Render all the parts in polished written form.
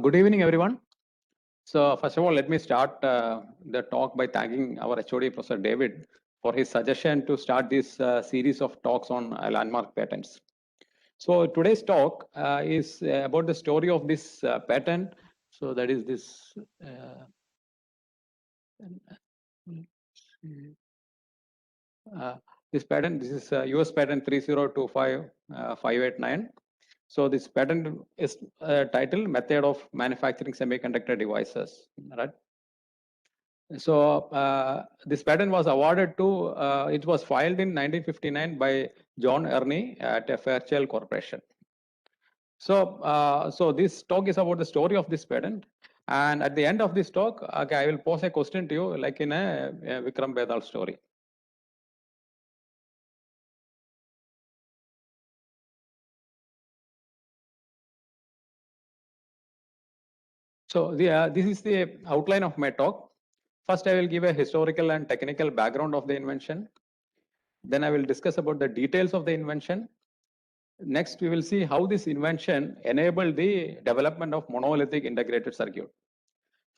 Good evening, everyone. So first of all, let me start the talk by thanking our HOD, Professor David, for his suggestion to start this series of talks on landmark patents. So today's talk is about the story of this patent. So that is this. This patent. This is US patent 3025589. So this patent is titled "Method of Manufacturing Semiconductor Devices." Right. So this patent was awarded to. It was filed in 1959 by John Ernie at Fairchild Corporation. So this talk is about the story of this patent. And at the end of this talk, okay, I will pose a question to you, like in a Vikram Bedal story. So this is the outline of my talk. First, I will give a historical and technical background of the invention. Then I will discuss about the details of the invention. Next, we will see how this invention enabled the development of monolithic integrated circuit.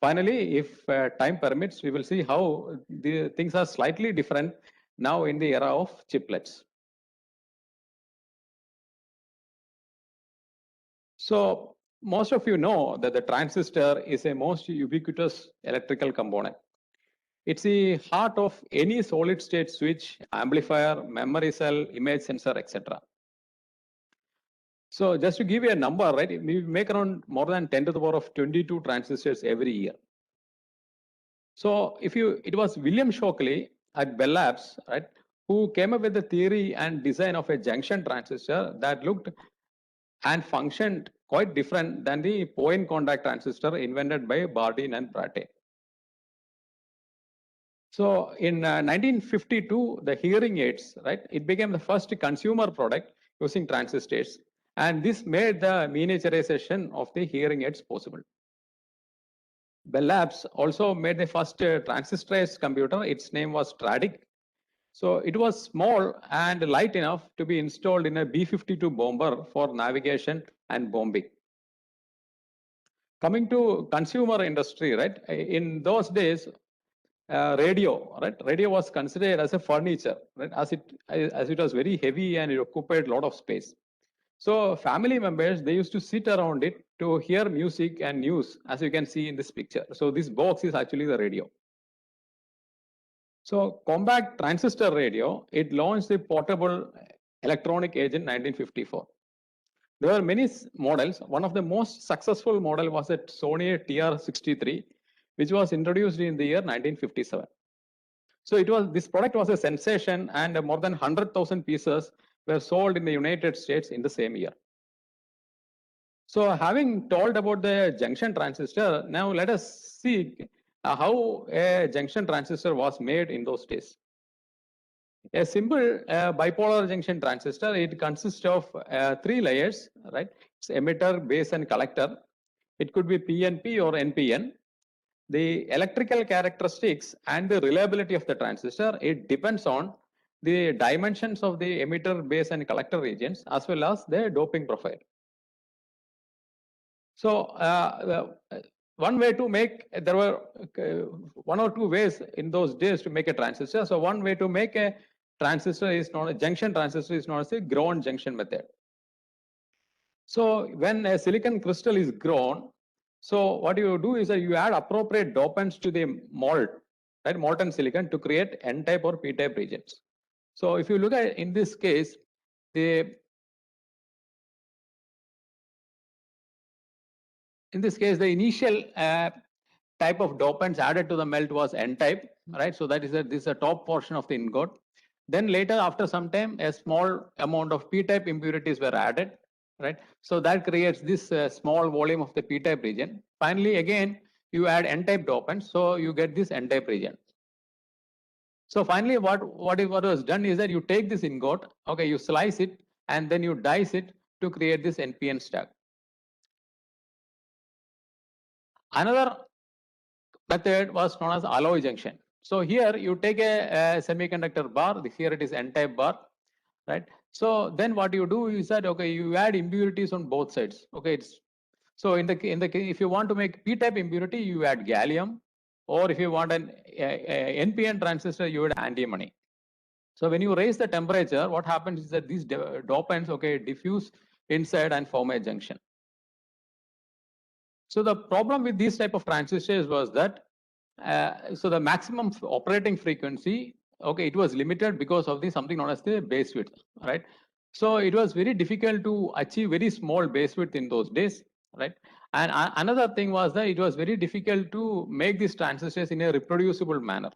Finally, if time permits, we will see how the things are slightly different now in the era of chiplets. So most of you know that the transistor is a most ubiquitous electrical component. It's the heart of any solid state switch, amplifier, memory cell, image sensor, etc. So just to give you a number, right, we make around more than 10 to the power of 22 transistors every year. So it was William Shockley at Bell Labs, right, who came up with the theory and design of a junction transistor that looked and functioned quite different than the point contact transistor invented by Bardeen and Brattain. So in 1952, the hearing aids, right, it became the first consumer product using transistors, and this made the miniaturization of the hearing aids possible. Bell Labs also made the first transistorized computer. Its name was Tradic. So it was small and light enough to be installed in a B-52 bomber for navigation and bombing. Coming to consumer industry, right? In those days, radio, right? Radio was considered as a furniture, right? As it was very heavy and it occupied a lot of space. So family members, they used to sit around it to hear music and news, as you can see in this picture. So this box is actually the radio. So compact transistor radio, it launched the portable electronic age in 1954. There were many models. One of the most successful model was a Sony TR63, which was introduced in the year 1957. So this product was a sensation, and more than 100,000 pieces were sold in the United States in the same year. So having told about the junction transistor, now let us see how a junction transistor was made in those days. A simple bipolar junction transistor, it consists of 3 layers, right? It's emitter, base, and collector. It could be PNP or NPN. The electrical characteristics and the reliability of the transistor, it depends on the dimensions of the emitter, base, and collector regions, as well as the doping profile. So one way to make, there were 1 or 2 ways in those days to make a transistor. So one way to make a transistor is known as junction transistor, is known as the ground junction method. So when a silicon crystal is grown, so what you do is that you add appropriate dopants to the mold, right, molten silicon, to create N-type or P-type regions. So if you look at, in this case, the initial type of dopants added to the melt was N-type, right? So that is this is the top portion of the ingot. Then later, after some time, a small amount of P-type impurities were added, right? So that creates this small volume of the P-type region. Finally, again, you add N-type dopants, so you get this N-type region. So finally, what was done is that you take this ingot, okay, you slice it, and then you dice it to create this NPN stack. Another method was known as alloy junction. So here you take a semiconductor bar, here it is N-type bar, right? So then what you do is that, okay, you add impurities on both sides. Okay, So if you want to make p-type impurity, you add gallium, or if you want an NPN transistor, you add antimony. So when you raise the temperature, what happens is that these dopants, okay, diffuse inside and form a junction. So the problem with these type of transistors was that, so the maximum operating frequency, okay, it was limited because of the something known as the base width, right? So it was very difficult to achieve very small base width in those days, right? And another thing was that it was very difficult to make these transistors in a reproducible manner,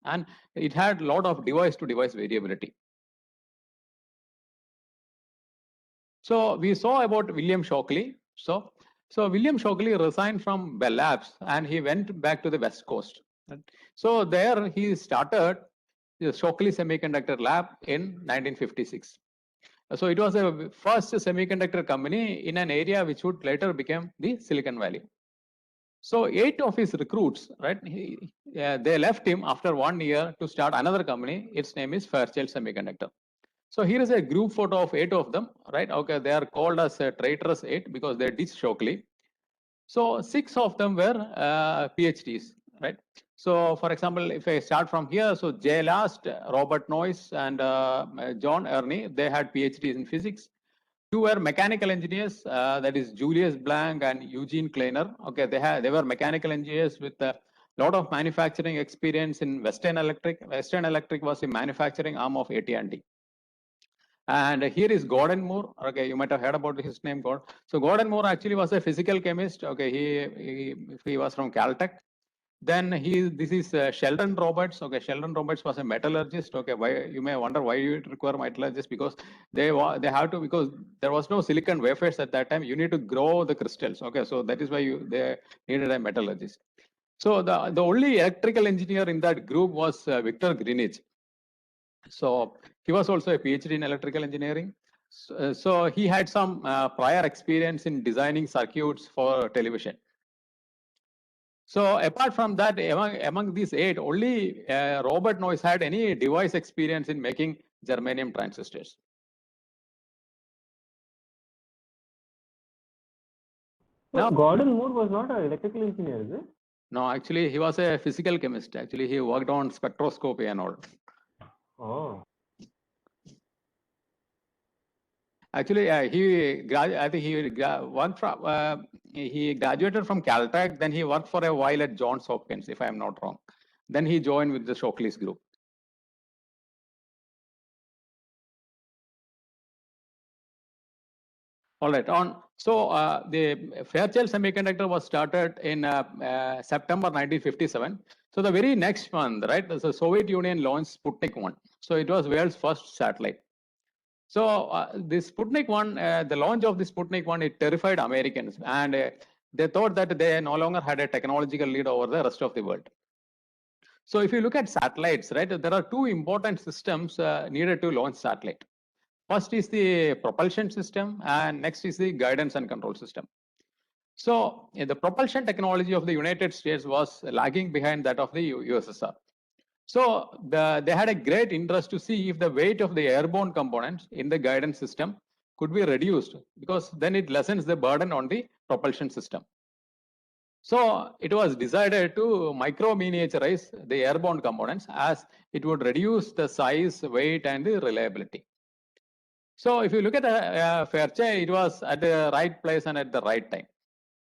and it had a lot of device to device variability. So we saw about William Shockley. So William Shockley resigned from Bell Labs and he went back to the West Coast. So there he started the Shockley Semiconductor Lab in 1956. So it was a first semiconductor company in an area which would later become the Silicon Valley. So 8 of his recruits, right, they left him after 1 year to start another company. Its name is Fairchild Semiconductor. So here is a group photo of 8 of them, right? Okay, they are called as traitorous 8 because they ditched Shockley. So 6 of them were PhDs, right? So for example, if I start from here, so Jay Last, Robert Noyce, and John Ernie, they had PhDs in physics. 2 were mechanical engineers, that is Julius Blank and Eugene Kleiner. Okay, they were mechanical engineers with a lot of manufacturing experience in Western Electric. Western Electric was the manufacturing arm of AT&T. And here is Gordon Moore. Okay, you might have heard about his name, Gordon. So Gordon Moore actually was a physical chemist. Okay, he was from Caltech. Then this is Sheldon Roberts. Okay, Sheldon Roberts was a metallurgist. Okay, why you may wonder why you require metallurgists, because they have to, because there was no silicon wafers at that time. You need to grow the crystals. Okay, so that is why they needed a metallurgist. So the only electrical engineer in that group was Victor Greenidge. So he was also a PhD in electrical engineering. So he had some prior experience in designing circuits for television. So apart from that, among these 8, only Robert Noyce had any device experience in making germanium transistors. So now, Gordon Moore was not an electrical engineer, is it? No, actually, he was a physical chemist. Actually, he worked on spectroscopy and all. Oh. Actually, I think he worked from, he graduated from Caltech, then he worked for a while at Johns Hopkins, if I am not wrong. Then he joined with the Shockley's group. All right, so the Fairchild Semiconductor was started in September 1957. So the very next month, right, the Soviet Union launched Sputnik 1. So it was world's first satellite. So this Sputnik 1, the launch of the Sputnik 1, it terrified Americans, and they thought that they no longer had a technological lead over the rest of the world. So if you look at satellites, right, there are 2 important systems needed to launch satellite. First is the propulsion system, and next is the guidance and control system. So the propulsion technology of the United States was lagging behind that of the USSR. So they had a great interest to see if the weight of the airborne components in the guidance system could be reduced, because then it lessens the burden on the propulsion system. So it was decided to micro miniaturize the airborne components, as it would reduce the size, weight, and the reliability. So if you look at Fairchild, it was at the right place and at the right time.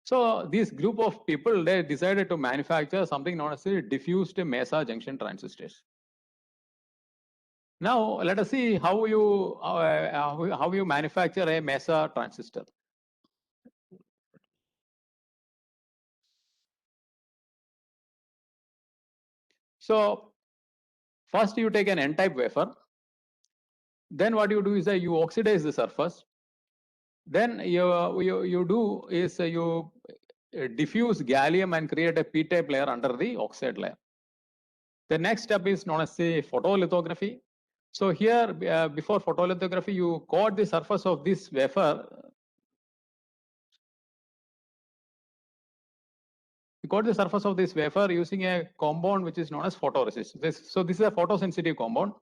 So this group of people, they decided to manufacture something known as the diffused Mesa junction transistors. Now let us see how you manufacture a Mesa transistor. So first you take an N-type wafer. Then what you do is that you oxidize the surface. Then you do is you diffuse gallium and create a p-type layer under the oxide layer. The next step is known as the photolithography. So here, before photolithography, you coat the surface of this wafer. You coat the surface of this wafer using a compound which is known as photoresist. So this is a photosensitive compound.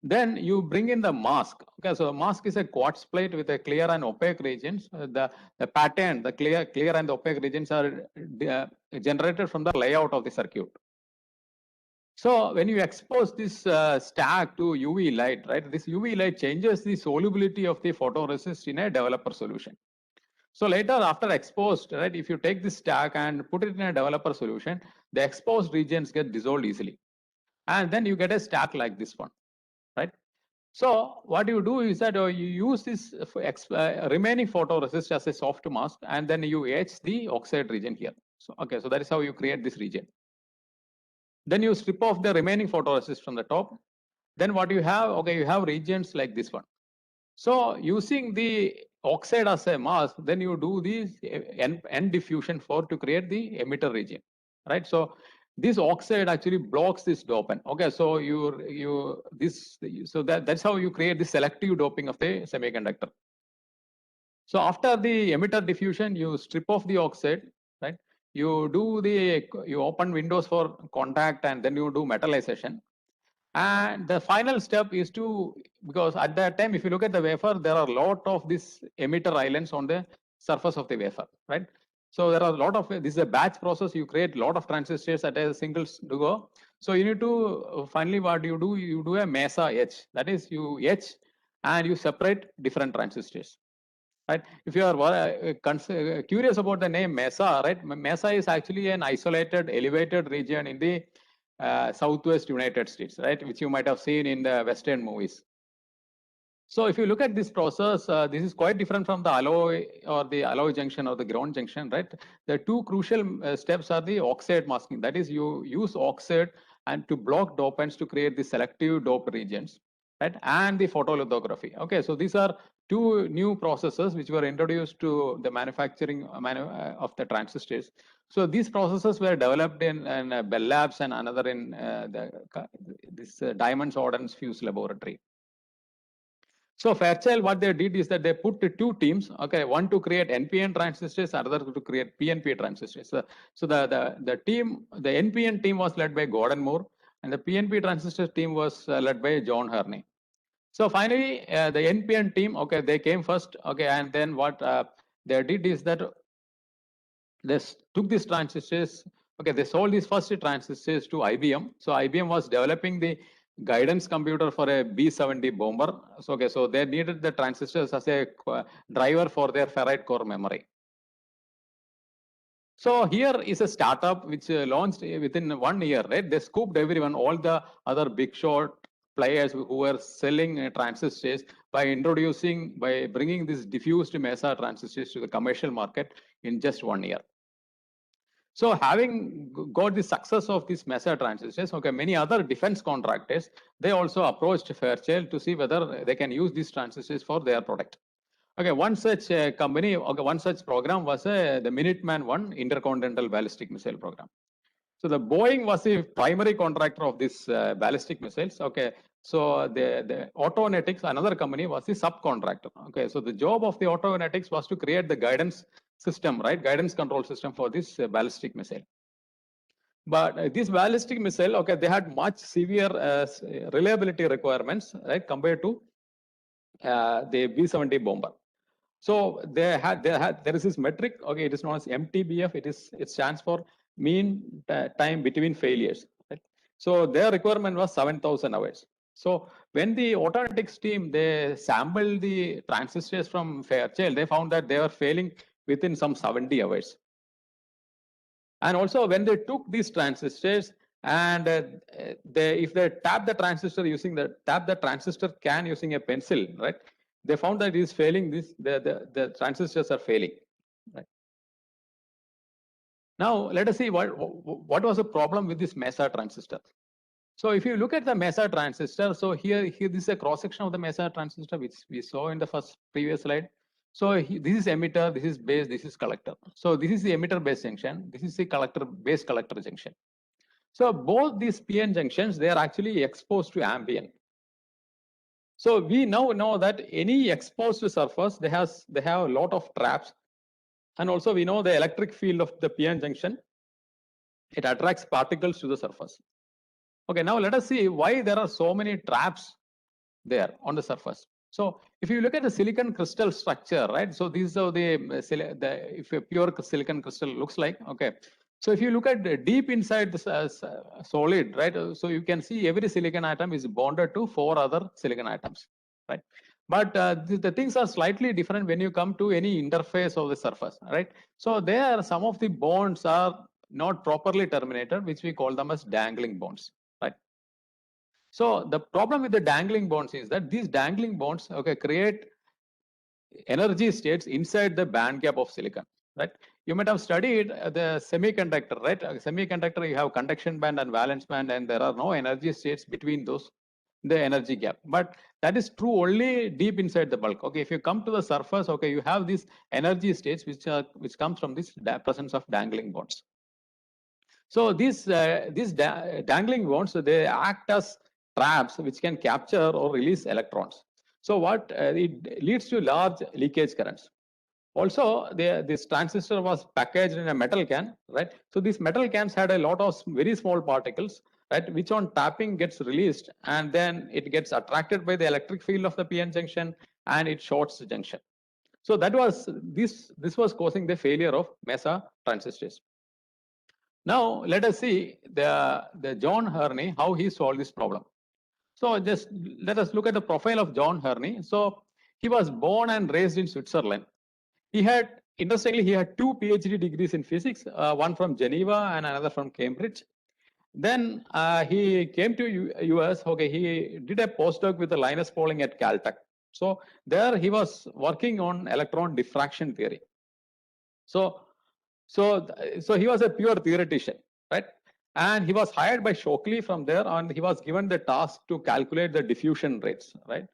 Then you bring in the mask. Okay, so mask is a quartz plate with a clear and opaque regions. The pattern, the clear and the opaque regions are generated from the layout of the circuit. So when you expose this stack to UV light, right, this UV light changes the solubility of the photoresist in a developer solution. So later after exposed, right, if you take this stack and put it in a developer solution, the exposed regions get dissolved easily. And then you get a stack like this one, right? So what you do is that you use this remaining photoresist as a soft mask, and then you etch the oxide region here. So, okay, so that is how you create this region. Then you strip off the remaining photoresist from the top. Then what you have, okay, you have regions like this one. So using the oxide as a mask, then you do this N diffusion to create the emitter region, right? So this oxide actually blocks this dopant. Okay, so that's how you create the selective doping of the semiconductor. So after the emitter diffusion, you strip off the oxide, right? You open windows for contact, and then you do metallization. And the final step is because at that time, if you look at the wafer, there are a lot of these emitter islands on the surface of the wafer, right? So there are a lot of, this is a batch process. You create a lot of transistors at a single go. So you need to, finally what you do a mesa etch. That is, you etch and you separate different transistors. Right. If you are curious about the name Mesa, right? Mesa is actually an isolated, elevated region in the Southwest United States, right? Which you might have seen in the Western movies. So if you look at this process, this is quite different from the alloy or the alloy junction or the ground junction, right? The two crucial steps are the oxide masking. That is, you use oxide and to block dopants to create the selective dope regions, right? And the photolithography. Okay, so these are two new processes which were introduced to the manufacturing of the transistors. So these processes were developed in Bell Labs and another in this Diamond Ordnance Fuse Laboratory. So Fairchild, what they did is that they put the two teams, okay, one to create NPN transistors, another to create PNP transistors. So the NPN team was led by Gordon Moore, and the PNP transistor team was led by John Herney. So finally, the NPN team, okay, they came first, okay, and then what they did is that they took these transistors, okay, they sold these first transistors to IBM. So IBM was developing the guidance computer for a B-70 bomber. So, okay, so they needed the transistors as a driver for their ferrite core memory. So here is a startup which launched within 1 year, right? They scooped everyone, all the other big shot players who were selling transistors by bringing this diffused Mesa transistors to the commercial market in just 1 year. So having got the success of these Mesa transistors, okay, many other defense contractors, they also approached Fairchild to see whether they can use these transistors for their product. Okay, one such company, okay, one such program was the Minuteman I Intercontinental Ballistic Missile Program. So the Boeing was the primary contractor of this ballistic missiles. Okay, so the Autonetics, another company, was the subcontractor. Okay, so the job of the Autonetics was to create the guidance system, right? Guidance control system for this ballistic missile. But this ballistic missile, okay, they had much severe reliability requirements, right, compared to the B-70 bomber. So there is this metric, okay, it is known as MTBF. It stands for mean time between failures. Right? So their requirement was 7,000 hours. So when the Autonetics team, they sampled the transistors from Fairchild, they found that they were failing within some 70 hours. And also when they took these transistors and if they tap the transistor tap the transistor can using a pencil, right? They found that it is failing. The transistors are failing. Right. Now let us see what was the problem with this Mesa transistor. So if you look at the Mesa transistor, so here this is a cross section of the Mesa transistor which we saw in the previous slide. So this is emitter, this is base, this is collector. So this is the emitter base junction, this is the base collector junction. So both these PN junctions, they are actually exposed to ambient. So we now know that any exposed surface, they have a lot of traps. And also we know the electric field of the PN junction, it attracts particles to the surface. Okay, now let us see why there are so many traps there on the surface. So if you look at the silicon crystal structure, right? So these are if a pure silicon crystal looks like, okay. So if you look at the deep inside this solid, right? So you can see every silicon atom is bonded to 4 other silicon atoms, right? But the things are slightly different when you come to any interface of the surface, right? So there, some of the bonds are not properly terminated, which we call them as dangling bonds, right? So the problem with the dangling bonds is that these dangling bonds, okay, create energy states inside the band gap of silicon, right? You might have studied the semiconductor, right? Semiconductor, you have conduction band and valence band, and there are no energy states between those, the energy gap. But that is true only deep inside the bulk. Okay, if you come to the surface, okay, you have these energy states which comes from this presence of dangling bonds. So these dangling bonds, they act as traps which can capture or release electrons. So what it leads to large leakage currents. Also, this transistor was packaged in a metal can, right? So these metal cans had a lot of very small particles, right, which on tapping gets released, and then it gets attracted by the electric field of the PN junction, and it shorts the junction. So that was this was causing the failure of MESA transistors. Now let us see the John Herney, how he solved this problem. So just let us look at the profile of John Herney. So he was born and raised in Switzerland. He had, interestingly, he had 2 PhD degrees in physics, one from Geneva and another from Cambridge. Then he came to US. Okay, he did a postdoc with Linus Pauling at Caltech. So there he was working on electron diffraction theory. So he was a pure theoretician, right? And he was hired by Shockley from there, and he was given the task to calculate the diffusion rates, right?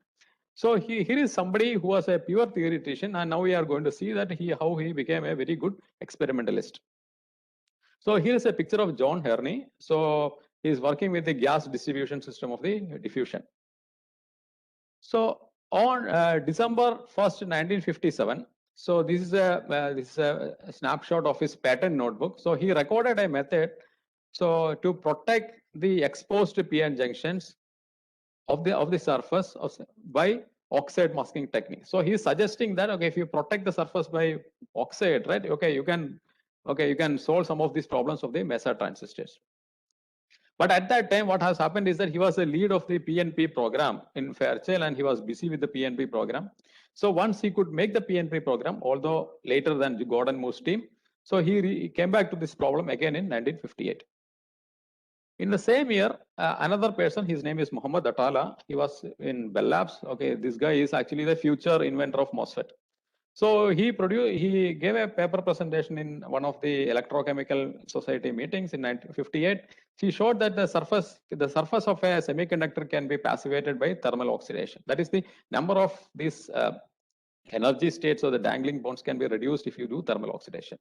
So here is somebody who was a pure theoretician, and now we are going to see that how he became a very good experimentalist. So here is a picture of John Herney. So he is working with the gas distribution system of the diffusion. So on December 1st, 1957, so this is a snapshot of his patent notebook. So he recorded a method so to protect the exposed PN junctions of the surface by oxide masking technique. So he's suggesting that, okay, if you protect the surface by oxide, right, okay, you can solve some of these problems of the MESA transistors. But at that time, what has happened is that he was the lead of the PNP program in Fairchild, and he was busy with the PNP program. So once he could make the PNP program, although later than Gordon Moore's team, so he came back to this problem again in 1958. In the same year, another person, his name is Muhammad Atala. He was in Bell Labs. Okay, this guy is actually the future inventor of MOSFET. So he gave a paper presentation in one of the electrochemical society meetings in 1958. He showed that the surface of a semiconductor can be passivated by thermal oxidation. That is, the number of these energy states or the dangling bonds can be reduced if you do thermal oxidation.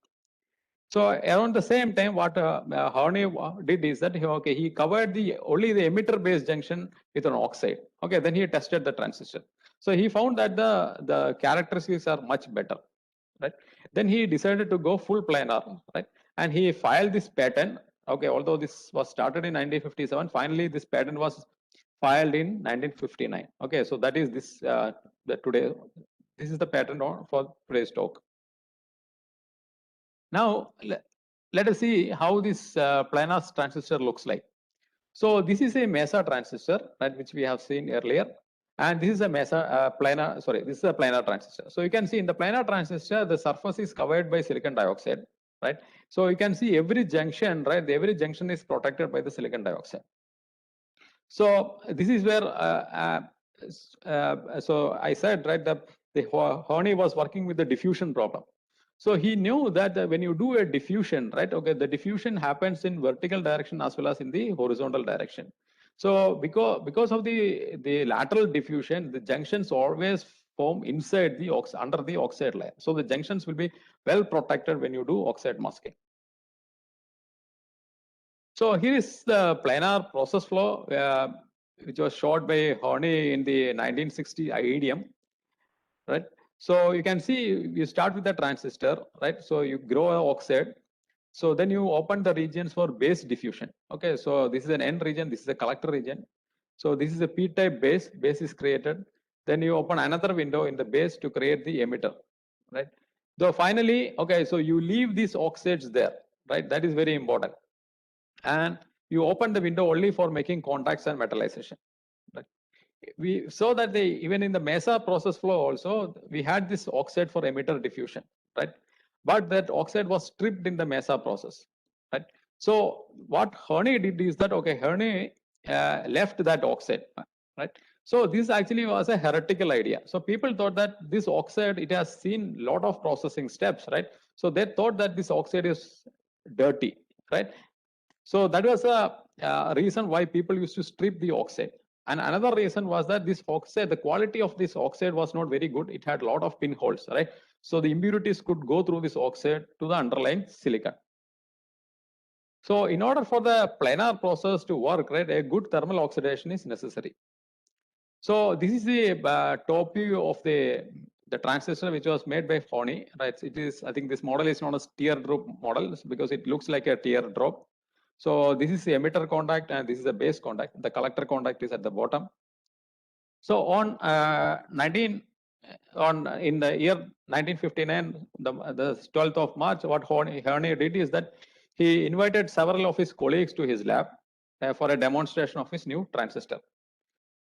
So around the same time, what Herney did is that he covered only the emitter-based junction with an oxide. Okay, then he tested the transistor. So he found that the characteristics are much better, right? Then he decided to go full planar, right? And he filed this patent. Okay, although this was started in 1957, finally this patent was filed in 1959. Okay, so that is this today. This is the patent for today's talk. Now, let us see how this planar transistor looks like. So this is a MESA transistor, right, which we have seen earlier. And this is a this is a planar transistor. So you can see in the planar transistor, the surface is covered by silicon dioxide, right? So you can see every junction, right? Every junction is protected by the silicon dioxide. So this is where, so I said, right, that Herney was working with the diffusion problem. So he knew that when you do a diffusion, right, okay, the diffusion happens in vertical direction as well as in the horizontal direction. So because of the lateral diffusion, the junctions always form inside under the oxide layer. So the junctions will be well protected when you do oxide masking. So here is the planar process flow, which was shot by Herney in the 1960 IEDM, right? So you can see you start with the transistor, right? So you grow an oxide. So then you open the regions for base diffusion. Okay, so this is an N region, this is a collector region. So this is a p-type base. Base is created. Then you open another window in the base to create the emitter, right? So finally, okay, so you leave these oxides there, right? That is very important. And you open the window only for making contacts and metallization. Right? We saw that even in the MESA process flow also, we had this oxide for emitter diffusion, right? But that oxide was stripped in the MESA process, right? So what Herney did is that, okay, Herney left that oxide, right? So this actually was a heretical idea. So people thought that this oxide, it has seen a lot of processing steps, right? So they thought that this oxide is dirty, right? So that was a reason why people used to strip the oxide. And another reason was that this oxide, the quality of this oxide was not very good. It had a lot of pinholes, right? So the impurities could go through this oxide to the underlying silicon. So in order for the planar process to work, right, a good thermal oxidation is necessary. So this is the top view of the transistor which was made by Herney, right? It is, I think this model is known as teardrop model because it looks like a teardrop. So this is the emitter contact and this is the base contact. The collector contact is at the bottom. So on in the year 1959, the 12th of March, what Herney did is that he invited several of his colleagues to his lab for a demonstration of his new transistor.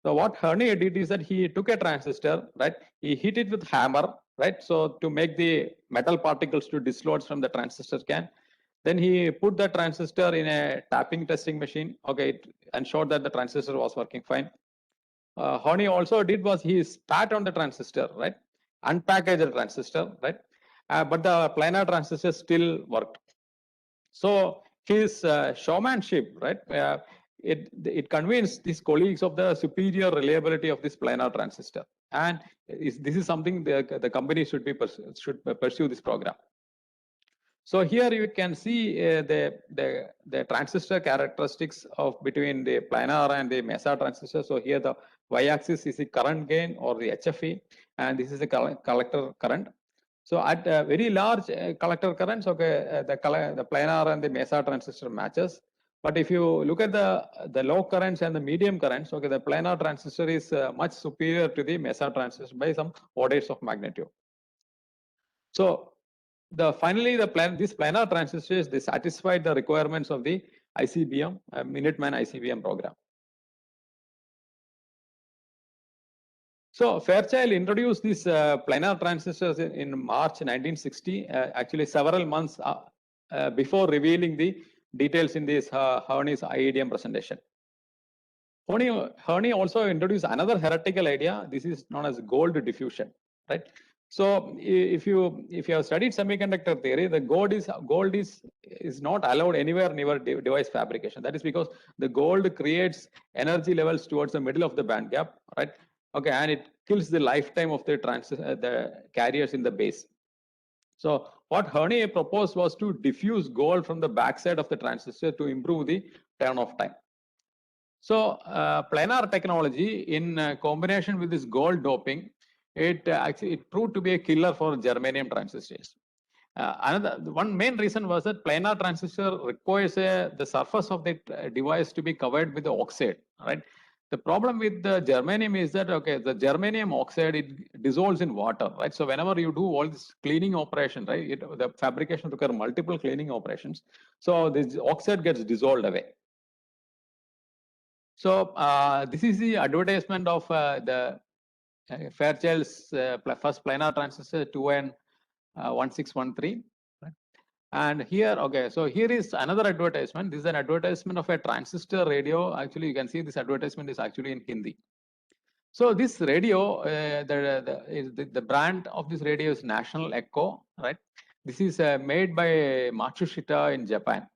So what Herney did is that he took a transistor, right? He hit it with hammer, right? So to make the metal particles to dislodge from the transistor can. Then he put the transistor in a tapping testing machine, okay, and showed that the transistor was working fine. Herney also did was he spat on the transistor, right? Unpackaged the transistor, right? But the planar transistor still worked. So his showmanship, right? It convinced these colleagues of the superior reliability of this planar transistor, and this is something the company should pursue this program. So here you can see the transistor characteristics of between the planar and the MESA transistor. So here the y-axis is the current gain or the HFE, and this is the collector current. So at very large collector currents, okay, the planar and the MESA transistor matches. But if you look at the low currents and the medium currents, okay, the planar transistor is much superior to the MESA transistor by some orders of magnitude. So finally this planar transistors, they satisfied the requirements of the ICBM, Minuteman ICBM program. So Fairchild introduced these planar transistors in March 1960, actually several months before revealing the details in this Herney's IEDM presentation. Herney also introduced another heretical idea. This is known as gold diffusion, right? So if you have studied semiconductor theory, the gold is not allowed anywhere near device fabrication. That is because the gold creates energy levels towards the middle of the band gap, right? Okay, and it kills the lifetime of the carriers in the base. So what Herney proposed was to diffuse gold from the backside of the transistor to improve the turn-off time. So planar technology in combination with this gold doping, it proved to be a killer for germanium transistors. One main reason was that planar transistor requires the surface of the device to be covered with the oxide, right? The problem with the germanium is that, okay, the germanium oxide, it dissolves in water, right? So whenever you do all this cleaning operation, right, the fabrication requires multiple cleaning operations. So this oxide gets dissolved away. So this is the advertisement of the Fairchild's first planar transistor 2N1613. Right? And here, okay, so here is another advertisement. This is an advertisement of a transistor radio. Actually, you can see this advertisement is actually in Hindi. So this radio, the brand of this radio is National Echo, right? This is made by Matsushita in Japan.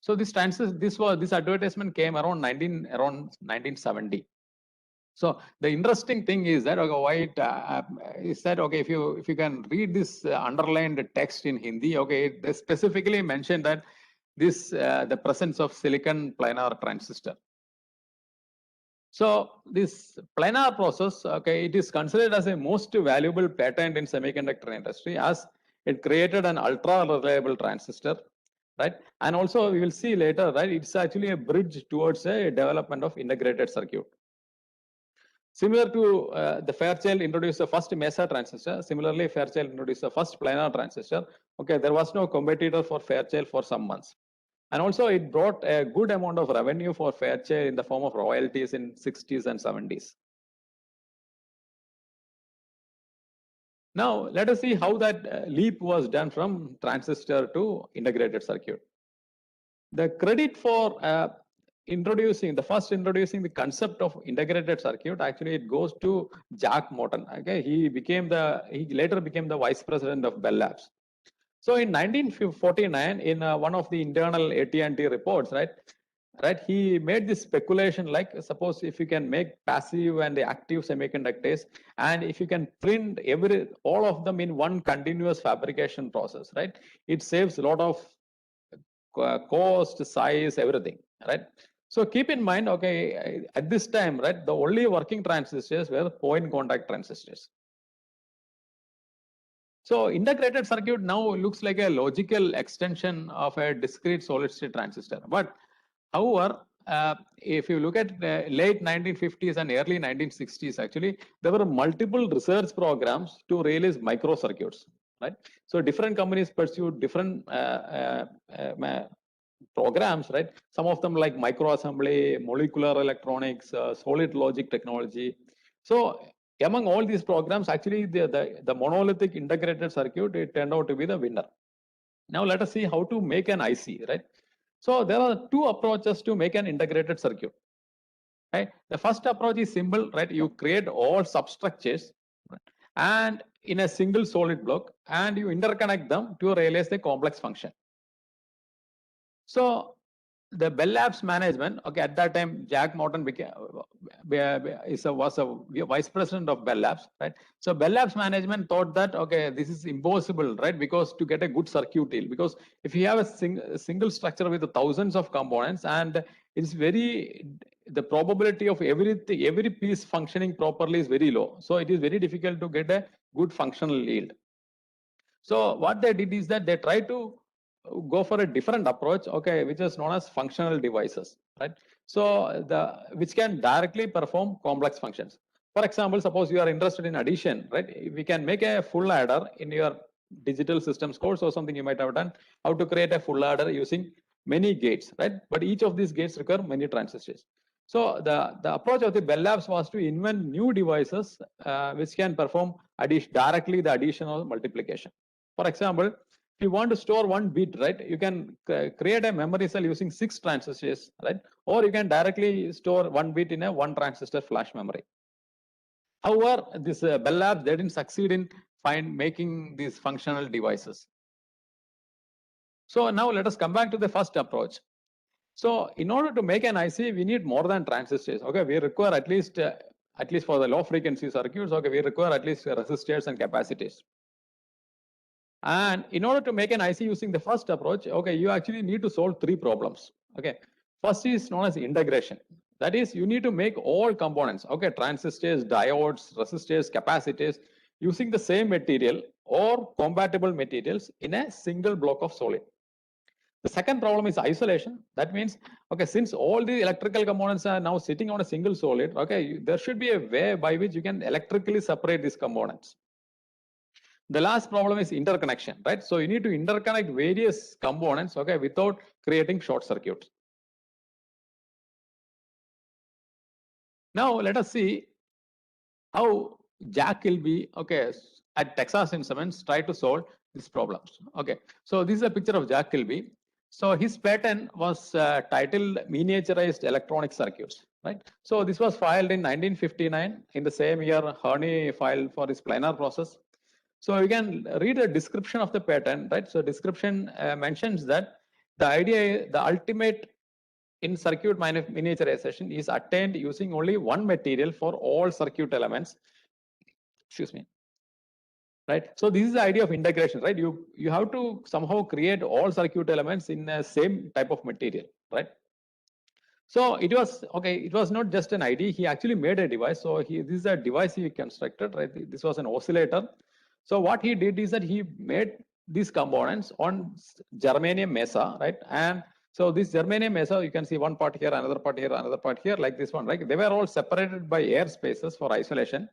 So this advertisement came around 1970. So the interesting thing is that, okay, why is that, okay, if you can read this underlined text in Hindi, okay, they specifically mentioned that this the presence of silicon planar transistor. So this planar process, okay, it is considered as a most valuable patent in semiconductor industry as it created an ultra reliable transistor right? And also we will see later, right? It's actually a bridge towards a development of integrated circuit. Similar to the Fairchild introduced the first Mesa transistor. Similarly, Fairchild introduced the first planar transistor. Okay, there was no competitor for Fairchild for some months. And also it brought a good amount of revenue for Fairchild in the form of royalties in 60s and 70s. Now, let us see how that leap was done from transistor to integrated circuit. The credit for introducing the concept of integrated circuit, actually it goes to Jack Morton. Okay, he later became the vice president of Bell Labs. So in 1949, in one of the internal AT&T reports, right, he made this speculation like, suppose if you can make passive and active semiconductors, and if you can print all of them in one continuous fabrication process, right, it saves a lot of cost, size, everything, right? So keep in mind, okay, at this time, right, the only working transistors were point contact transistors. So integrated circuit now looks like a logical extension of a discrete solid state transistor. But however, if you look at the late 1950s and early 1960s, actually, there were multiple research programs to realize microcircuits, right? So different companies pursued different programs, right? Some of them like microassembly, molecular electronics, solid logic technology. So among all these programs, actually the monolithic integrated circuit, it turned out to be the winner. Now let us see how to make an IC, right? So there are two approaches to make an integrated circuit. Right? The first approach is simple, right? You create all substructures, right, and in a single solid block, and you interconnect them to realize the complex function. So the Bell Labs management, okay, at that time, Jack Morton was a vice president of Bell Labs, right? So Bell Labs management thought that, okay, this is impossible, right? Because to get a good circuit deal, because if you have a single structure with thousands of components, and it's the probability of every piece functioning properly is very low. So it is very difficult to get a good functional yield. So what they did is that they tried to go for a different approach, okay, which is known as functional devices, right? So which can directly perform complex functions. For example, suppose you are interested in addition, right? We can make a full adder in your digital systems course or something you might have done, how to create a full adder using many gates, right? But each of these gates require many transistors. So the approach of the Bell Labs was to invent new devices which can perform directly the addition or multiplication. For example, if you want to store one bit, right, you can create a memory cell using 6 transistors, right? Or you can directly store one bit in a 1 transistor flash memory. However, this Bell Labs, they didn't succeed in making these functional devices. So now let us come back to the first approach. So in order to make an IC, we need more than transistors. Okay, we require at least for the low frequency circuits, okay, we require at least resistors and capacitors. And in order to make an IC using the first approach, okay, you actually need to solve 3 problems. Okay, first is known as integration. That is, you need to make all components, okay, transistors, diodes, resistors, capacitors, using the same material or compatible materials in a single block of solid. The second problem is isolation. That means, okay, since all the electrical components are now sitting on a single solid, okay, there should be a way by which you can electrically separate these components. The last problem is interconnection, right? So you need to interconnect various components, okay, without creating short circuits. Now let us see how Jack Kilby, okay, at Texas Instruments tried to solve these problems. Okay, so this is a picture of Jack Kilby. So his patent was titled Miniaturized Electronic Circuits, right? So this was filed in 1959. In the same year, Harney filed for his planar process. So you can read a description of the patent, right? So description mentions that the ultimate in circuit miniaturization is attained using only one material for all circuit elements. Excuse me. Right. So this is the idea of integration, right? You have to somehow create all circuit elements in the same type of material, right? So it was okay. It was not just an idea. He actually made a device. So this is a device he constructed, right? This was an oscillator. So what he did is that he made these components on germanium mesa, right? And so this germanium mesa, you can see one part here, another part here, another part here, like this one, right? They were all separated by air spaces for isolation.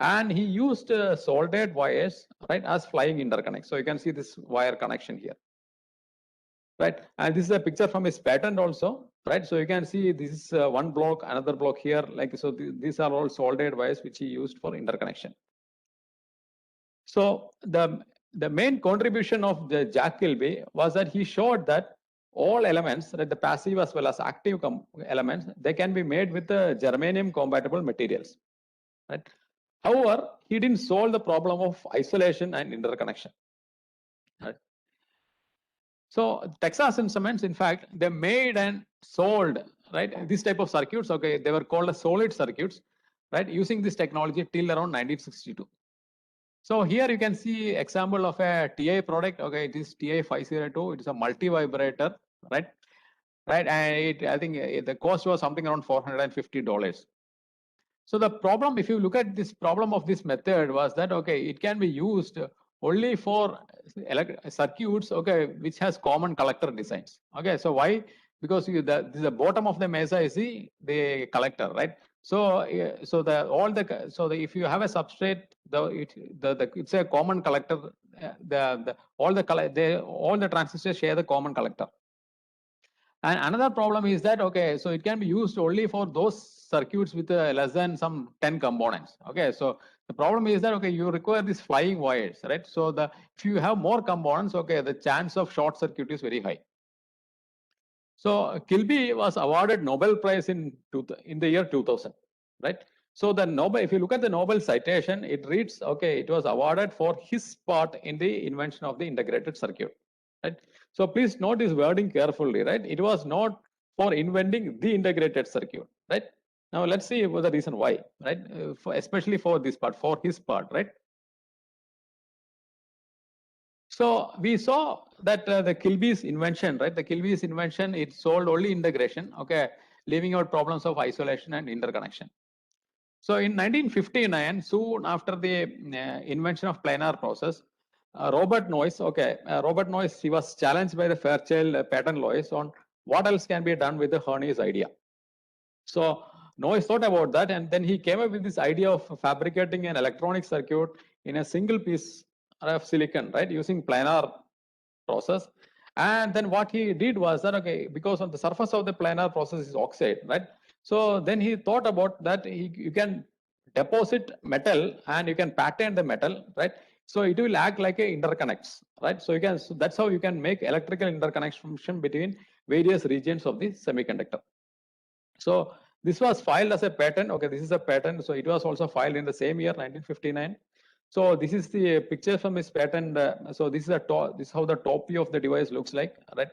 And he used soldered wires, right, as flying interconnects. So you can see this wire connection here, right? And this is a picture from his patent also, right? So you can see this is one block, another block here, like so. These are all soldered wires which he used for interconnection. So the main contribution of the Jack Kilby was that he showed that all elements, right, the passive as well as active elements, they can be made with the germanium compatible materials, right? However, he didn't solve the problem of isolation and interconnection, right? So Texas Instruments, in fact, they made and sold, right, this type of circuits. Okay, they were called as solid circuits, right, using this technology till around 1962. So here you can see example of a TI product. Okay, it is TI 502. It is a multi-vibrator, right? Right, and I think the cost was something around $450. So the problem, if you look at this problem of this method, was that okay, it can be used only for circuits, okay, which has common collector designs. Okay, so why? Because the bottom of the mesa is the collector, right? So if you have a substrate, it's a common collector. All the transistors share the common collector. And another problem is that, okay, so it can be used only for those circuits with less than some 10 components. Okay, so the problem is that, okay, you require these flying wires, right? So if you have more components, okay, the chance of short circuit is very high. So Kilby was awarded Nobel Prize in the year 2000, right? So the Nobel, if you look at the Nobel citation, it reads, okay, it was awarded for his part in the invention of the integrated circuit, right? So please note this wording carefully, right? It was not for inventing the integrated circuit, right? Now let's see the reason why, right? Especially for this part, for his part, right? So we saw that the Kilby's invention, right? The Kilby's invention, it solved only integration, okay, leaving out problems of isolation and interconnection. So in 1959, soon after the invention of planar process, Robert Noyce, Robert Noyce, he was challenged by the Fairchild patent lawyers on what else can be done with the Hernes idea. So Noyce thought about that, and then he came up with this idea of fabricating an electronic circuit in a single piece of silicon, right, using planar process. And then what he did was that, okay, because on the surface of the planar process is oxide, right? So then he thought about that you can deposit metal and you can pattern the metal, right? So it will act like a interconnects, right? So that's how you can make electrical interconnection between various regions of the semiconductor. So this was filed as a patent. Okay, this is a patent. So it was also filed in the same year, 1959. So this is the picture from his patent. So this is this is how the top view of the device looks like, right?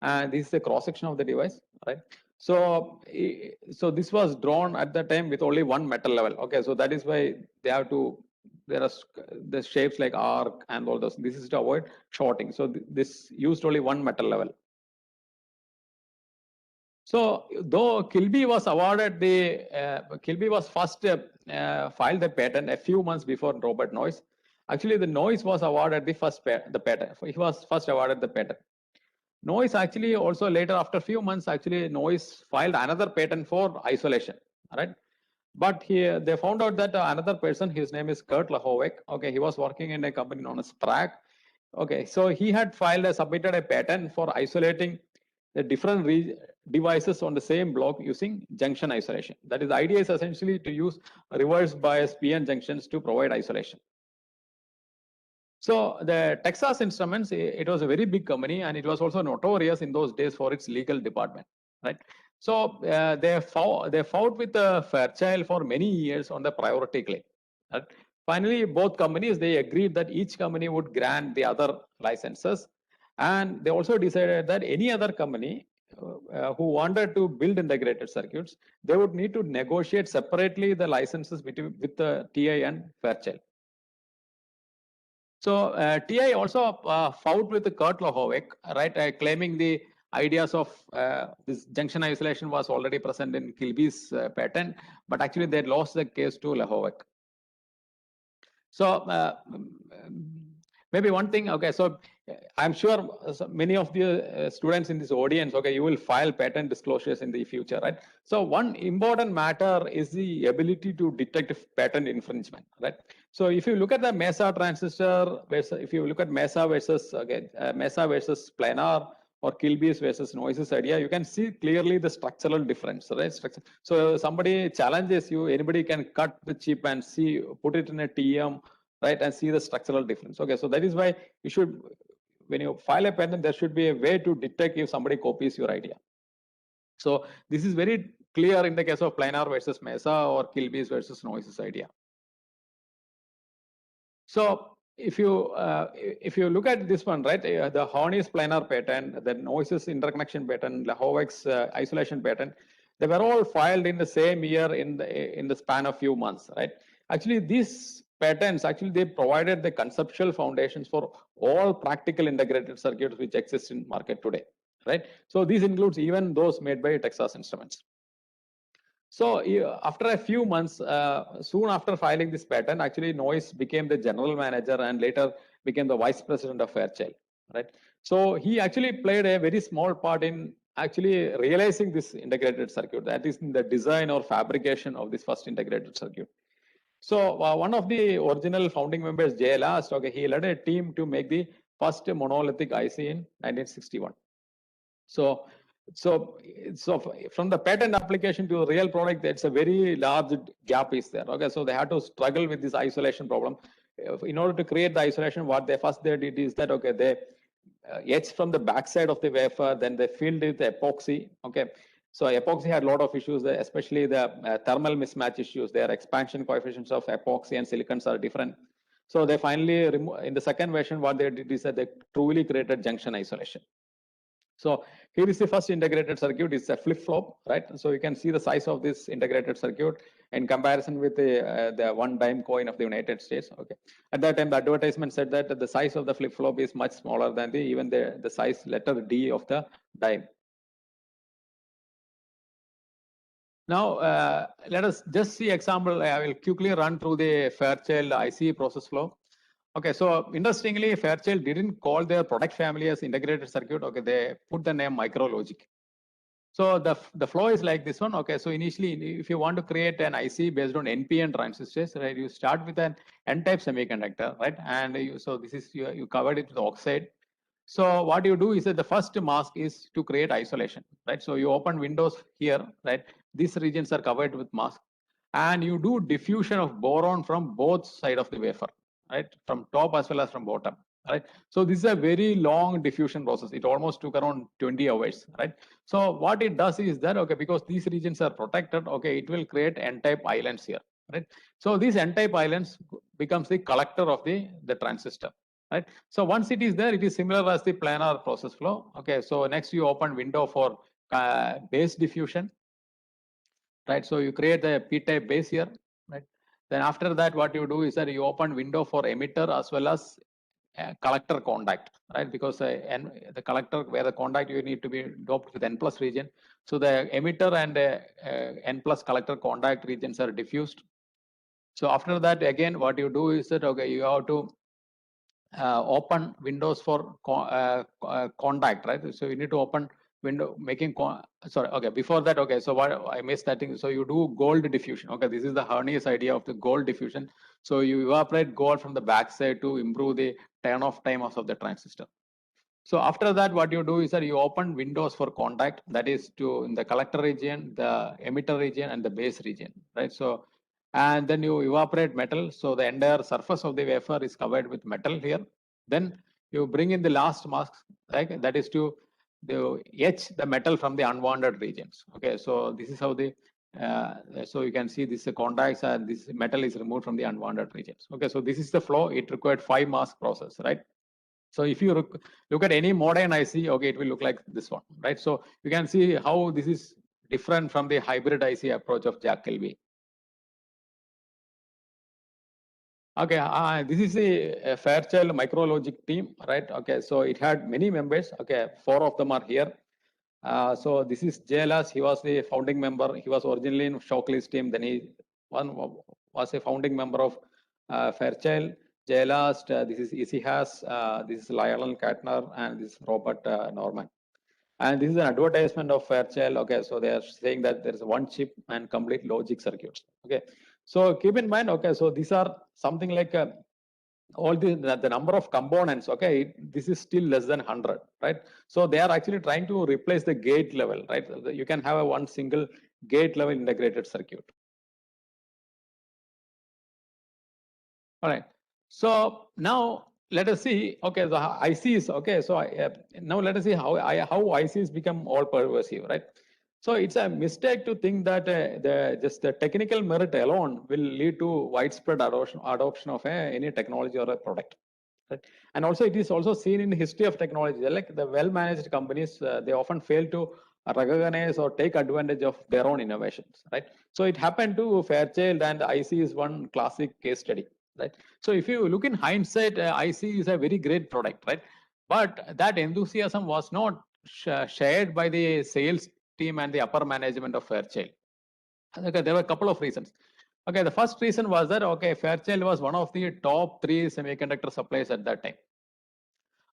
And this is the cross section of the device, right? So this was drawn at the time with only one metal level. Okay, so that is why they have to. There are the shapes like arc and all those. This is to avoid shorting. So this used only one metal level. So though Kilby was awarded Kilby was first filed the patent a few months before Robert Noyce. Actually, the Noyce was awarded the patent. He was first awarded the patent. Noyce actually also later, after a few months, actually Noyce filed another patent for isolation, right? But they found out that another person, his name is Kurt Lehowick. Okay, he was working in a company known as Sprague. Okay, so he had submitted a patent for isolating the different devices on the same block using junction isolation. That is, the idea is essentially to use reverse bias PN junctions to provide isolation. So the Texas Instruments, it was a very big company, and it was also notorious in those days for its legal department, right? So they fought with Fairchild for many years on the priority claim. Right? Finally, both companies, they agreed that each company would grant the other licenses, and they also decided that any other company who wanted to build integrated circuits, they would need to negotiate separately the licenses with the TI and Fairchild. So TI also fought with Kurt Lehowick, right, claiming the ideas of this junction isolation was already present in Kilby's patent, but actually they lost the case to Lehowick. So maybe one thing, okay, so I'm sure many of the students in this audience, okay, you will file patent disclosures in the future, right? So one important matter is the ability to detect patent infringement, right? So if you look at the MESA transistor, if you look at MESA versus MESA versus planar or Kilby's versus Noise's idea, you can see clearly the structural difference, right? So somebody challenges you, anybody can cut the chip and see, put it in a TM, right, and see the structural difference. Okay, so that is why you should, when you file a patent, there should be a way to detect if somebody copies your idea. So this is very clear in the case of planar versus MESA or Kilby's versus Noise's idea. So if you look at this one, right, the Horny's planar patent, the Noise's interconnection patent, the Hovek's isolation patent, they were all filed in the same year in the span of few months, right? Actually, these patents, actually, they provided the conceptual foundations for all practical integrated circuits which exist in market today, right? So this includes even those made by Texas Instruments. So after a few months, soon after filing this patent, actually Noyce became the general manager and later became the vice president of Fairchild, right? So he actually played a very small part in actually realizing this integrated circuit, that is in the design or fabrication of this first integrated circuit. So one of the original founding members, Jay Last, okay, he led a team to make the first monolithic IC in 1961. So from the patent application to a real product, that's a very large gap is there. Okay, so they had to struggle with this isolation problem. In order to create the isolation, what they did is that, okay, they etched from the backside of the wafer, then they filled it with epoxy. Okay, so epoxy had a lot of issues, especially the thermal mismatch issues. Their expansion coefficients of epoxy and silicons are different. So they finally, in the second version, what they did is that they truly created junction isolation. So here is the first integrated circuit. It's a flip-flop, right? So you can see the size of this integrated circuit in comparison with the one dime coin of the United States. Okay. At that time, the advertisement said that the size of the flip-flop is much smaller than even the size letter D of the dime. Now, let us just see example. I will quickly run through the Fairchild IC process flow. Okay, so interestingly, Fairchild didn't call their product family as integrated circuit. Okay, they put the name MicroLogic. So the flow is like this one. Okay, so initially, if you want to create an IC based on NPN transistors, right, you start with an N-type semiconductor, right, and so this is you covered it with oxide. So what you do is that the first mask is to create isolation, right? So you open windows here, right? These regions are covered with mask, and you do diffusion of boron from both sides of the wafer, right? From top as well as from bottom, right? So this is a very long diffusion process. It almost took around 20 hours, right? So what it does is that, okay, because these regions are protected, okay, it will create N-type islands here, right? So these N-type islands becomes the collector of the transistor, right? So once it is there, it is similar as the planar process flow. Okay, so next you open window for base diffusion, right? So you create the p-type base here, right? Then after that, what you do is that you open window for emitter as well as collector contact, right? Because the collector where the contact you need to be doped with N plus region. So the emitter and N plus collector contact regions are diffused. So after that, again, what you do is that, okay, you have to open windows for contact, right? So you need to open window making sorry, okay, before that, okay, so what I missed that thing. So you do gold diffusion. Okay, this is the Harnius idea of the gold diffusion. So you evaporate gold from the backside to improve the turn off time of the transistor. So after that, what you do is that you open windows for contact, that is to in the collector region, the emitter region, and the base region, right? So and then you evaporate metal. So the entire surface of the wafer is covered with metal here. Then you bring in the last mask, right? That is to etch the metal from the unwanted regions. Okay, so this is how the so you can see this contacts and this metal is removed from the unwanted regions. Okay, so this is the flow. It required 5 mask process, right? So if you look at any modern IC, okay, it will look like this one, right? So you can see how this is different from the hybrid IC approach of Jack Kilby. Okay, this is the Fairchild MicroLogic team, right? Okay, so it had many members. Okay, 4 of them are here. So this is JLS. He was the founding member. He was originally in Shockley's team. Then he was a founding member of Fairchild. JLast, this is EasyHas, this is Lionel Katner, and this is Robert Norman. And this is an advertisement of Fairchild. Okay, so they are saying that there is one chip and complete logic circuits. Okay, so keep in mind. Okay, so these are something like all the number of components. Okay, this is still less than 100, right? So they are actually trying to replace the gate level, right? You can have a one single gate level integrated circuit. All right. So now let us see. Okay, the ICs. Okay, so now let us see how ICs become all pervasive, right? So it's a mistake to think that just the technical merit alone will lead to widespread adoption of any technology or a product. Right? And also, it is also seen in the history of technology. Like the well-managed companies, they often fail to recognize or take advantage of their own innovations. Right? So it happened to Fairchild, and IC is one classic case study. Right? So if you look in hindsight, IC is a very great product, right? But that enthusiasm was not shared by the sales team and the upper management of Fairchild. Okay, there were a couple of reasons. Okay, the first reason was that, okay, Fairchild was one of the top 3 semiconductor suppliers at that time.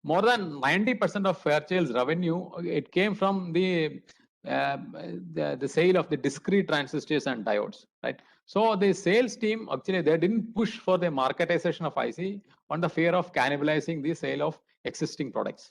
More than 90% of Fairchild's revenue, it came from the sale of the discrete transistors and diodes, right? So the sales team, actually, they didn't push for the marketization of IC on the fear of cannibalizing the sale of existing products.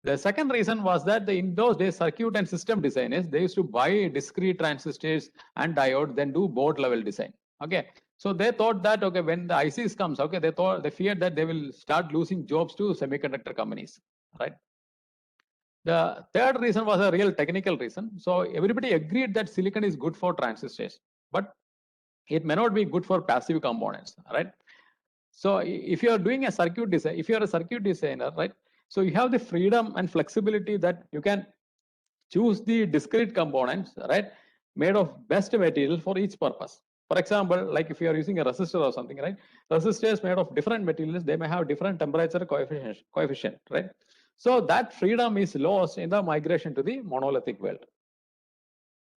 The second reason was that in those days, circuit and system designers, they used to buy discrete transistors and diodes, then do board level design. Okay, so they thought that, okay, when the ICs comes, okay, they feared that they will start losing jobs to semiconductor companies, right? The third reason was a real technical reason. So everybody agreed that silicon is good for transistors, but it may not be good for passive components, right? So if you are doing a circuit design, if you are a circuit designer, right? So you have the freedom and flexibility that you can choose the discrete components, right? Made of best material for each purpose. For example, like if you are using a resistor or something, right? Resistors made of different materials, they may have different temperature coefficient, right? So that freedom is lost in the migration to the monolithic world.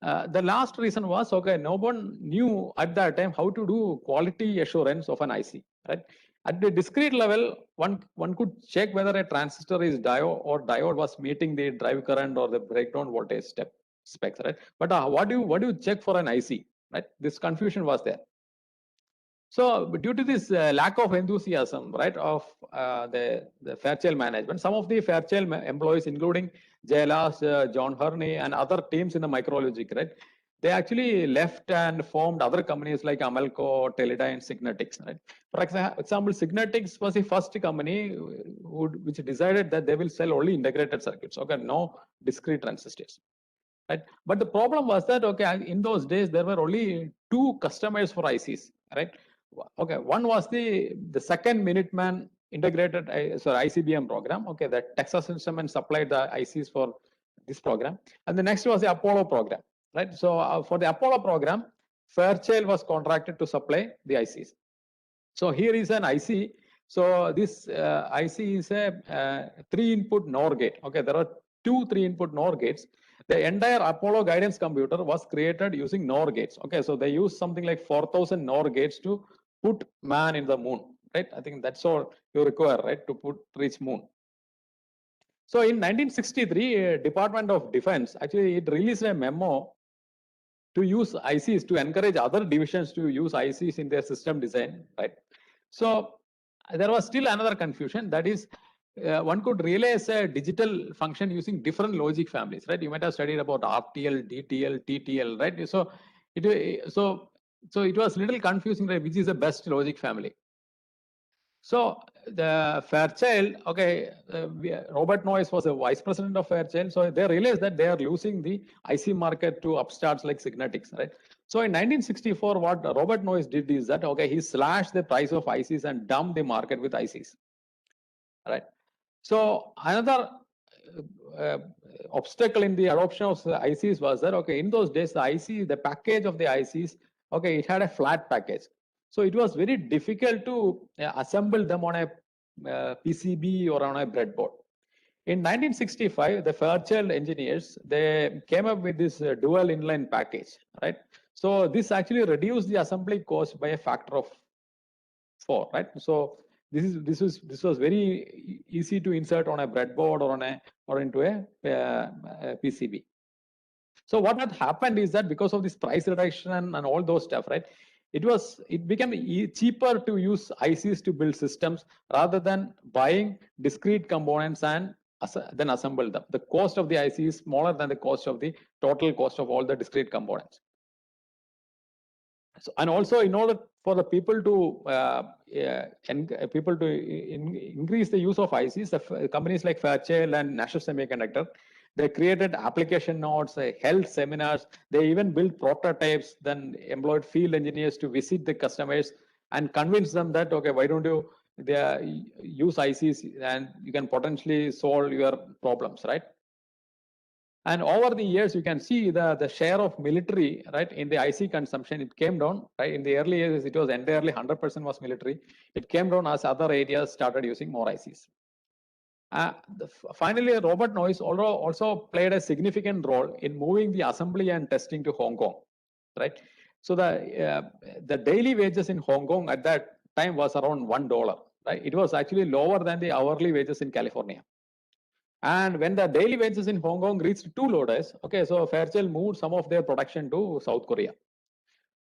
The last reason was, okay, no one knew at that time how to do quality assurance of an IC, right? At the discrete level, one could check whether a transistor is diode was meeting the drive current or the breakdown voltage specs, right? But what do you check for an IC, right? This confusion was there. So due to this lack of enthusiasm, right, of the Fairchild management, some of the Fairchild employees, including JLast, John Hurney, and other teams in the Micrologic, right, they actually left and formed other companies like Amelco, Teledyne, Signetics, right? For example, Signetics was the first company which decided that they will sell only integrated circuits, okay, no discrete transistors. Right? But the problem was that, okay, in those days there were only 2 customers for ICs, right? Okay, one was the second Minuteman integrated ICBM program. Okay, that Texas Instruments supplied the ICs for this program, and the next was the Apollo program, right? So for the Apollo program, Fairchild was contracted to supply the ICs. So here is an IC. So this IC is a 3-input NOR gate. Okay, there are 2 3-input NOR gates. The entire Apollo guidance computer was created using NOR gates. Okay, so they used something like 4,000 NOR gates to put man in the moon, right? I think that's all you require, right, to reach moon. So in 1963, Department of Defense, actually it released a memo to use ICs, to encourage other divisions to use ICs in their system design, right? So there was still another confusion, that is, one could realize a digital function using different logic families, right? You might have studied about RTL, DTL, TTL, right? So it was little confusing, right? Which is the best logic family. So the Fairchild, okay, Robert Noyce was a vice president of Fairchild. So they realized that they are losing the IC market to upstarts like Signetics, right? So in 1964, what Robert Noyce did is that, okay, he slashed the price of ICs and dumped the market with ICs, right? So another obstacle in the adoption of the ICs was that, okay, in those days, the package of the ICs, okay, it had a flat package. So it was very difficult to assemble them on a PCB or on a breadboard. In 1965, the Fairchild engineers, they came up with this dual inline package, right? So this actually reduced the assembly cost by a factor of 4, right? So this was very easy to insert on a breadboard or into a PCB. So what had happened is that because of this price reduction and all those stuff, right? It became cheaper to use ICs to build systems rather than buying discrete components and then assemble them. The cost of the IC is smaller than the cost of the total cost of all the discrete components. So, and also in order for the people to increase the use of ICs, the companies like Fairchild and National Semiconductor, they created application notes, they held seminars, they even built prototypes, then employed field engineers to visit the customers and convince them that, okay, why don't you use ICs and you can potentially solve your problems, right? And over the years, you can see the share of military, right, in the IC consumption, it came down, right? In the early years, it was entirely 100% was military. It came down as other areas started using more ICs. Finally, Robert Noyce also played a significant role in moving the assembly and testing to Hong Kong, right? So the daily wages in Hong Kong at that time was around $1, right? It was actually lower than the hourly wages in California. And when the daily wages in Hong Kong reached $2, okay, so Fairchild moved some of their production to South Korea.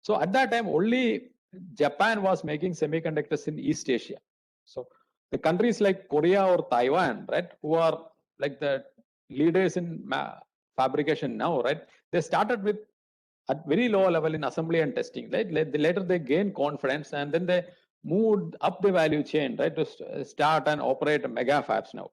So at that time, only Japan was making semiconductors in East Asia. So the countries like Korea or Taiwan, right, who are like the leaders in fabrication now, right, they started with at very low level in assembly and testing, right? Later they gained confidence and then they moved up the value chain, right, to start and operate mega fabs now.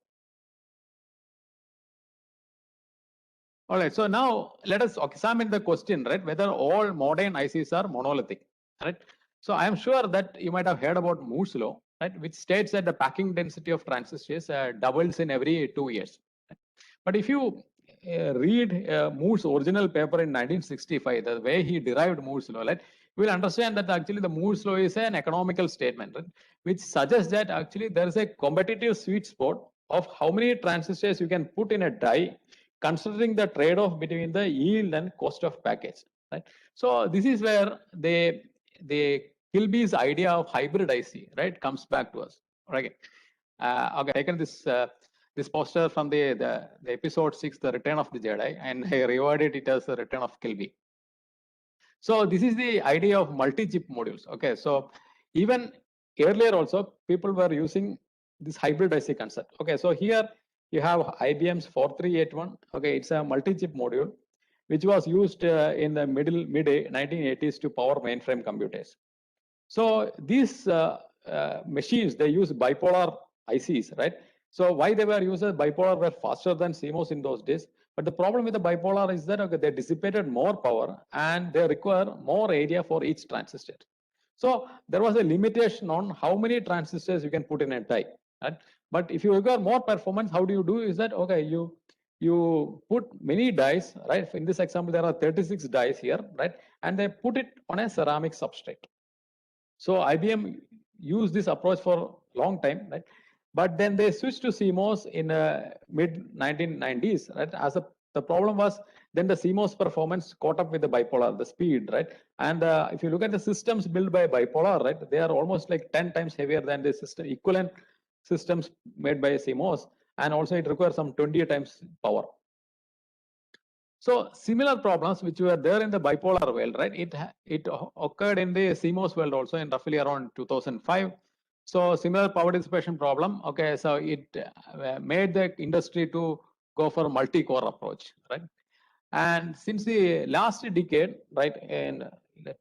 All right, so now let us examine the question, right, whether all modern ICs are monolithic, right? So I am sure that you might have heard about Moore's law, right, which states that the packing density of transistors doubles in every 2 years. Right? But if you read Moore's original paper in 1965, the way he derived Moore's law, right, you will understand that actually the Moore's law is an economical statement, right, which suggests that actually there is a competitive sweet spot of how many transistors you can put in a die, considering the trade-off between the yield and cost of package, right? So this is where the Kilby's idea of hybrid IC, right, comes back to us. Right? Okay, taken this poster from the episode 6, The Return of the Jedi, and I reworded it as The Return of Kilby. So this is the idea of multi-chip modules. Okay, so even earlier also people were using this hybrid IC concept. Okay, so here you have IBM's 4381. Okay, it's a multi-chip module which was used in the mid 1980s to power mainframe computers. So these machines, they use bipolar ICs, right? So why they were used as bipolar were faster than CMOS in those days. But the problem with the bipolar is that okay, they dissipated more power and they require more area for each transistor. So there was a limitation on how many transistors you can put in a die. Right? But if you require more performance, how do you do is that, okay, you put many dies, right? In this example, there are 36 dies here, right? And they put it on a ceramic substrate. So IBM used this approach for a long time, right? But then they switched to CMOS in mid 1990s, right? The problem was then the CMOS performance caught up with the bipolar, the speed, right? And if you look at the systems built by bipolar, right, they are almost like 10 times heavier than the system equivalent systems made by CMOS, and also it requires some 20 times power. So similar problems which were there in the bipolar world, right? It occurred in the CMOS world also in roughly around 2005. So similar power dissipation problem. Okay, so it made the industry to go for a multi-core approach, right? And since the last decade, right, in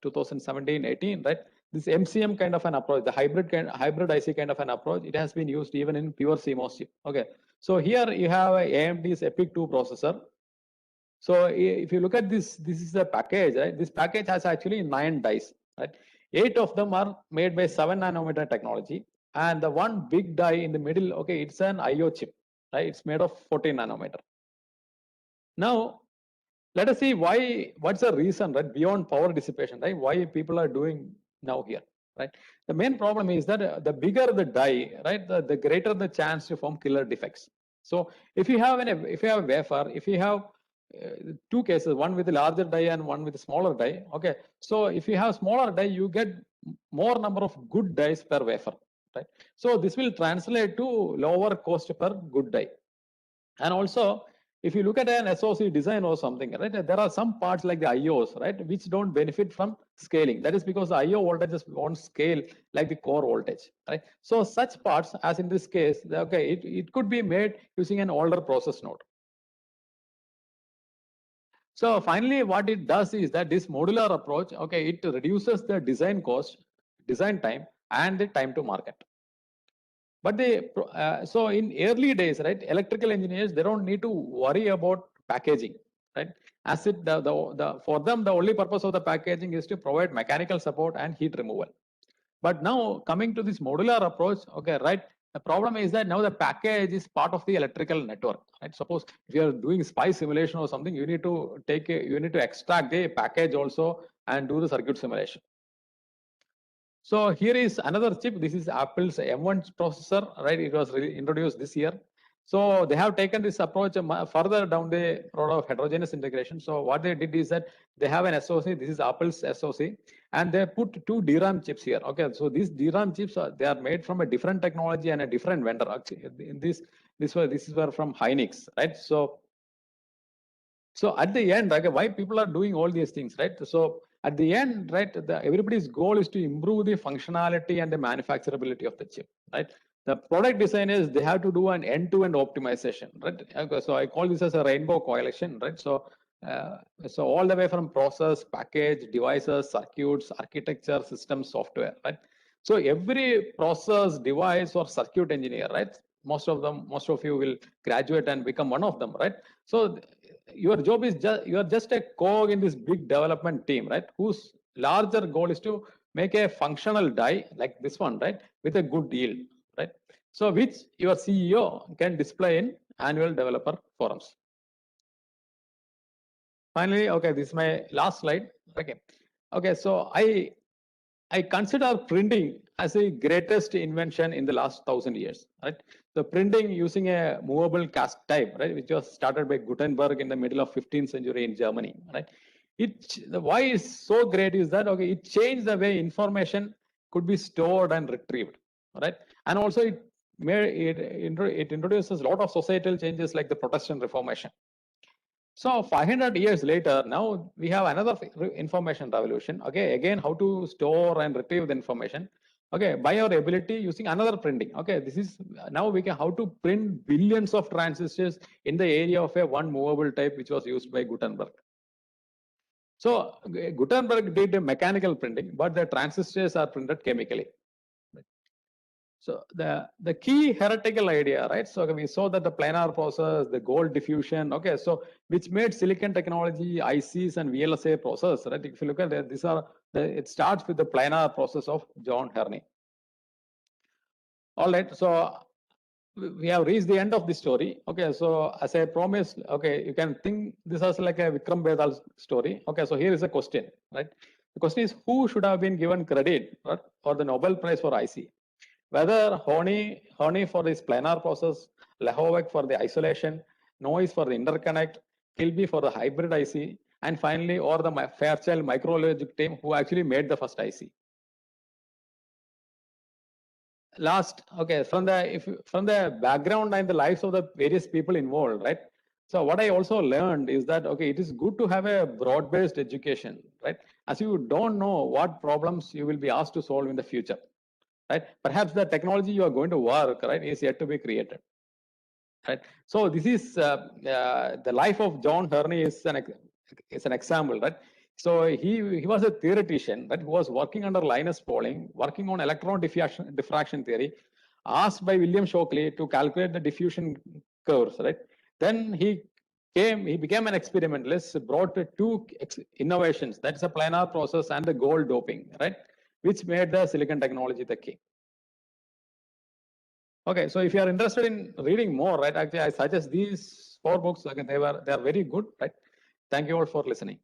2017-18, right, this MCM kind of an approach, the hybrid IC kind of an approach, it has been used even in pure CMOS chip. Okay, so here you have AMD's EPIC 2 processor. So if you look at this is the package, right? This package has actually 9 dies, right? 8 of them are made by 7 nanometer technology, and the one big die in the middle, okay, it's an IO chip, right? It's made of 14 nanometer. Now, let us see what's the reason, right, beyond power dissipation, right? Why people are doing now here, right? The main problem is that the bigger the die, right, the greater the chance to form killer defects. So if you have a wafer, if you have two cases, one with a larger die and one with a smaller die, okay, so if you have smaller die, you get more number of good dies per wafer, right? So this will translate to lower cost per good die. And also, if you look at an SoC design or something, right, there are some parts like the IOs, right, which don't benefit from scaling. That is because the IO voltages won't scale like the core voltage, right? So such parts, as in this case, okay, it could be made using an older process node. So finally, what it does is that this modular approach, okay, it reduces the design cost, design time, and the time to market. But so in early days, right, electrical engineers, they don't need to worry about packaging, right? As it for them, the only purpose of the packaging is to provide mechanical support and heat removal. But now coming to this modular approach, okay, right? The problem is that now the package is part of the electrical network, right? Suppose if you are doing SPICE simulation or something, you need to extract the package also and do the circuit simulation. So here is another chip. This is Apple's M1 processor, right? It was introduced this year. So they have taken this approach further down the road of heterogeneous integration. So what they did is that they have an SoC. This is Apple's SoC, and they put two DRAM chips here. Okay, so these DRAM chips they are made from a different technology and a different vendor. Actually, in this is from Hynix, right? So at the end, okay, why people are doing all these things, right? So at the end, right, everybody's goal is to improve the functionality and the manufacturability of the chip, right? The product designers, they have to do an end-to-end optimization, right? Okay, so I call this as a rainbow coalition, right? So all the way from process, package, devices, circuits, architecture, system, software, right? So every process, device, or circuit engineer, right? Most of you will graduate and become one of them, right? So your job is you are just a cog in this big development team, right? Whose larger goal is to make a functional die like this one, right? With a good yield, right? So which your CEO can display in annual developer forums. Finally, okay, this is my last slide. Okay, so I consider printing as the greatest invention in the last 1,000 years, right? The printing using a movable cast type, right, which was started by Gutenberg in the middle of 15th century in Germany, right? Why is so great is that, okay, it changed the way information could be stored and retrieved, right? And also it introduces a lot of societal changes like the Protestant Reformation. So 500 years later, now we have another information revolution. Okay, again, how to store and retrieve the information. Okay, by our ability using another printing. Okay, this is now we can how to print billions of transistors in the area of a one movable type, which was used by Gutenberg. So Gutenberg did a mechanical printing, but the transistors are printed chemically. So the key heretical idea, right? So we saw that the planar process, the gold diffusion, okay, so which made silicon technology, ICs and VLSI process, right? If you look at it, it starts with the planar process of John Herney. All right, so we have reached the end of the story. Okay, so as I promised, okay, you can think this as like a Vikram Bedal story. Okay, so here is a question, right? The question is, who should have been given credit, right, for the Nobel Prize for IC? Whether Honey for this planar process, Lehovec for the isolation, Noyce for the interconnect, Kilby for the hybrid IC, and finally, or the Fairchild Micrologic team who actually made the first IC. Last, okay, from the background and the lives of the various people involved, right? So what I also learned is that, okay, it is good to have a broad-based education, right? As you don't know what problems you will be asked to solve in the future. Right? Perhaps the technology you are going to work, right, is yet to be created. Right? So this is the life of John Herney is an example, right? So he was a theoretician, right, who was working under Linus Pauling, working on electron diffraction theory, asked by William Shockley to calculate the diffusion curves, right? Then he became an experimentalist, brought two innovations, that's a planar process and the gold doping, right, which made the silicon technology the key. Okay, so if you are interested in reading more, right, actually I suggest these 4 books. Okay, they are very good, right? Thank you all for listening.